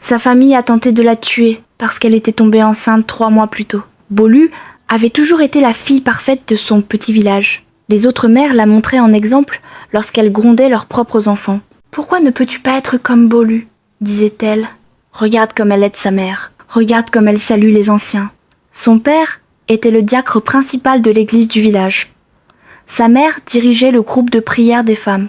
Sa famille a tenté de la tuer parce qu'elle était tombée enceinte 3 mois plus tôt. Bolu avait toujours été la fille parfaite de son petit village. Les autres mères la montraient en exemple lorsqu'elles grondaient leurs propres enfants. « Pourquoi ne peux-tu pas être comme Bolu ?» disait-elle. « Regarde comme elle aide sa mère. Regarde comme elle salue les anciens. » Son père était le diacre principal de l'église du village. Sa mère dirigeait le groupe de prière des femmes.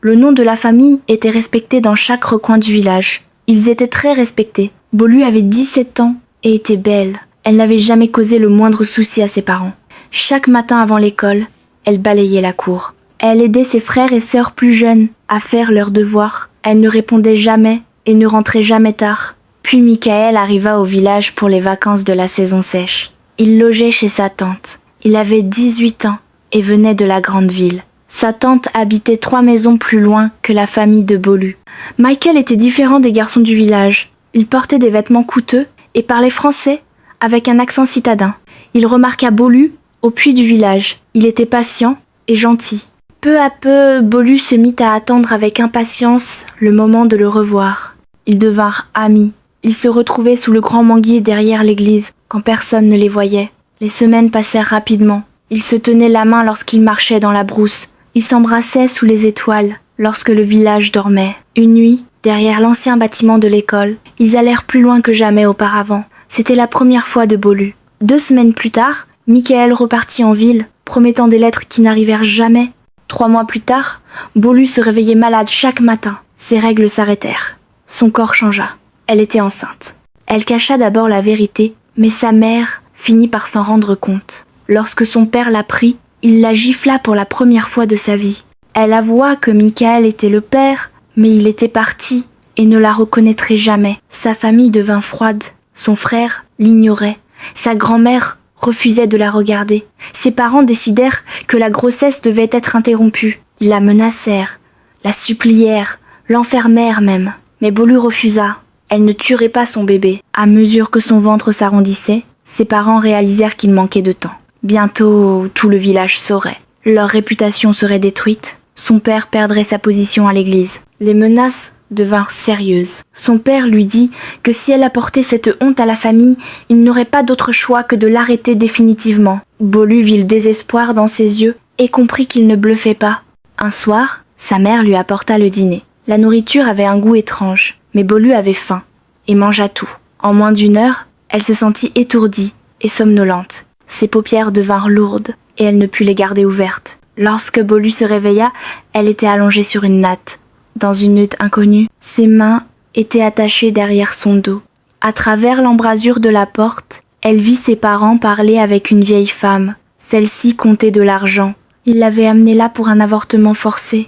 Le nom de la famille était respecté dans chaque recoin du village. Ils étaient très respectés. Bolu avait 17 ans et était belle. Elle n'avait jamais causé le moindre souci à ses parents. Chaque matin avant l'école, elle balayait la cour. Elle aidait ses frères et sœurs plus jeunes à faire leurs devoirs. Elle ne répondait jamais et ne rentrait jamais tard. Puis Michael arriva au village pour les vacances de la saison sèche. Il logeait chez sa tante. Il avait 18 ans et venait de la grande ville. Sa tante habitait 3 maisons plus loin que la famille de Bolu. Michael était différent des garçons du village. Il portait des vêtements coûteux et parlait français avec un accent citadin. Il remarqua Bolu au puits du village. Il était patient et gentil. Peu à peu, Bolu se mit à attendre avec impatience le moment de le revoir. Ils devinrent amis. Ils se retrouvaient sous le grand manguier derrière l'église, quand personne ne les voyait. Les semaines passèrent rapidement. Ils se tenaient la main lorsqu'ils marchaient dans la brousse. Ils s'embrassaient sous les étoiles, lorsque le village dormait. Une nuit, derrière l'ancien bâtiment de l'école, ils allèrent plus loin que jamais auparavant. C'était la première fois de Bolu. 2 semaines plus tard, Michael repartit en ville, promettant des lettres qui n'arrivèrent jamais. 3 mois plus tard, Bolu se réveillait malade chaque matin. Ses règles s'arrêtèrent. Son corps changea. Elle était enceinte. Elle cacha d'abord la vérité, mais sa mère finit par s'en rendre compte. Lorsque son père l'apprit, il la gifla pour la première fois de sa vie. Elle avoua que Michael était le père, mais il était parti et ne la reconnaîtrait jamais. Sa famille devint froide. Son frère l'ignorait. Sa grand-mère refusait de la regarder. Ses parents décidèrent que la grossesse devait être interrompue. Ils la menacèrent, la supplièrent, l'enfermèrent même. Mais Bolu refusa. Elle ne tuerait pas son bébé. À mesure que son ventre s'arrondissait, ses parents réalisèrent qu'il manquait de temps. Bientôt, tout le village saurait. Leur réputation serait détruite. Son père perdrait sa position à l'église. Les menaces devinrent sérieuses. Son père lui dit que si elle apportait cette honte à la famille, il n'aurait pas d'autre choix que de l'arrêter définitivement. Bolu vit le désespoir dans ses yeux et comprit qu'il ne bluffait pas. Un soir, sa mère lui apporta le dîner. La nourriture avait un goût étrange, mais Bolu avait faim et mangea tout. En moins d'1 heure, elle se sentit étourdie et somnolente. Ses paupières devinrent lourdes et elle ne put les garder ouvertes. Lorsque Bolu se réveilla, elle était allongée sur une natte. Dans une hutte inconnue, ses mains étaient attachées derrière son dos. À travers l'embrasure de la porte, elle vit ses parents parler avec une vieille femme. Celle-ci comptait de l'argent. Ils l'avaient amenée là pour un avortement forcé.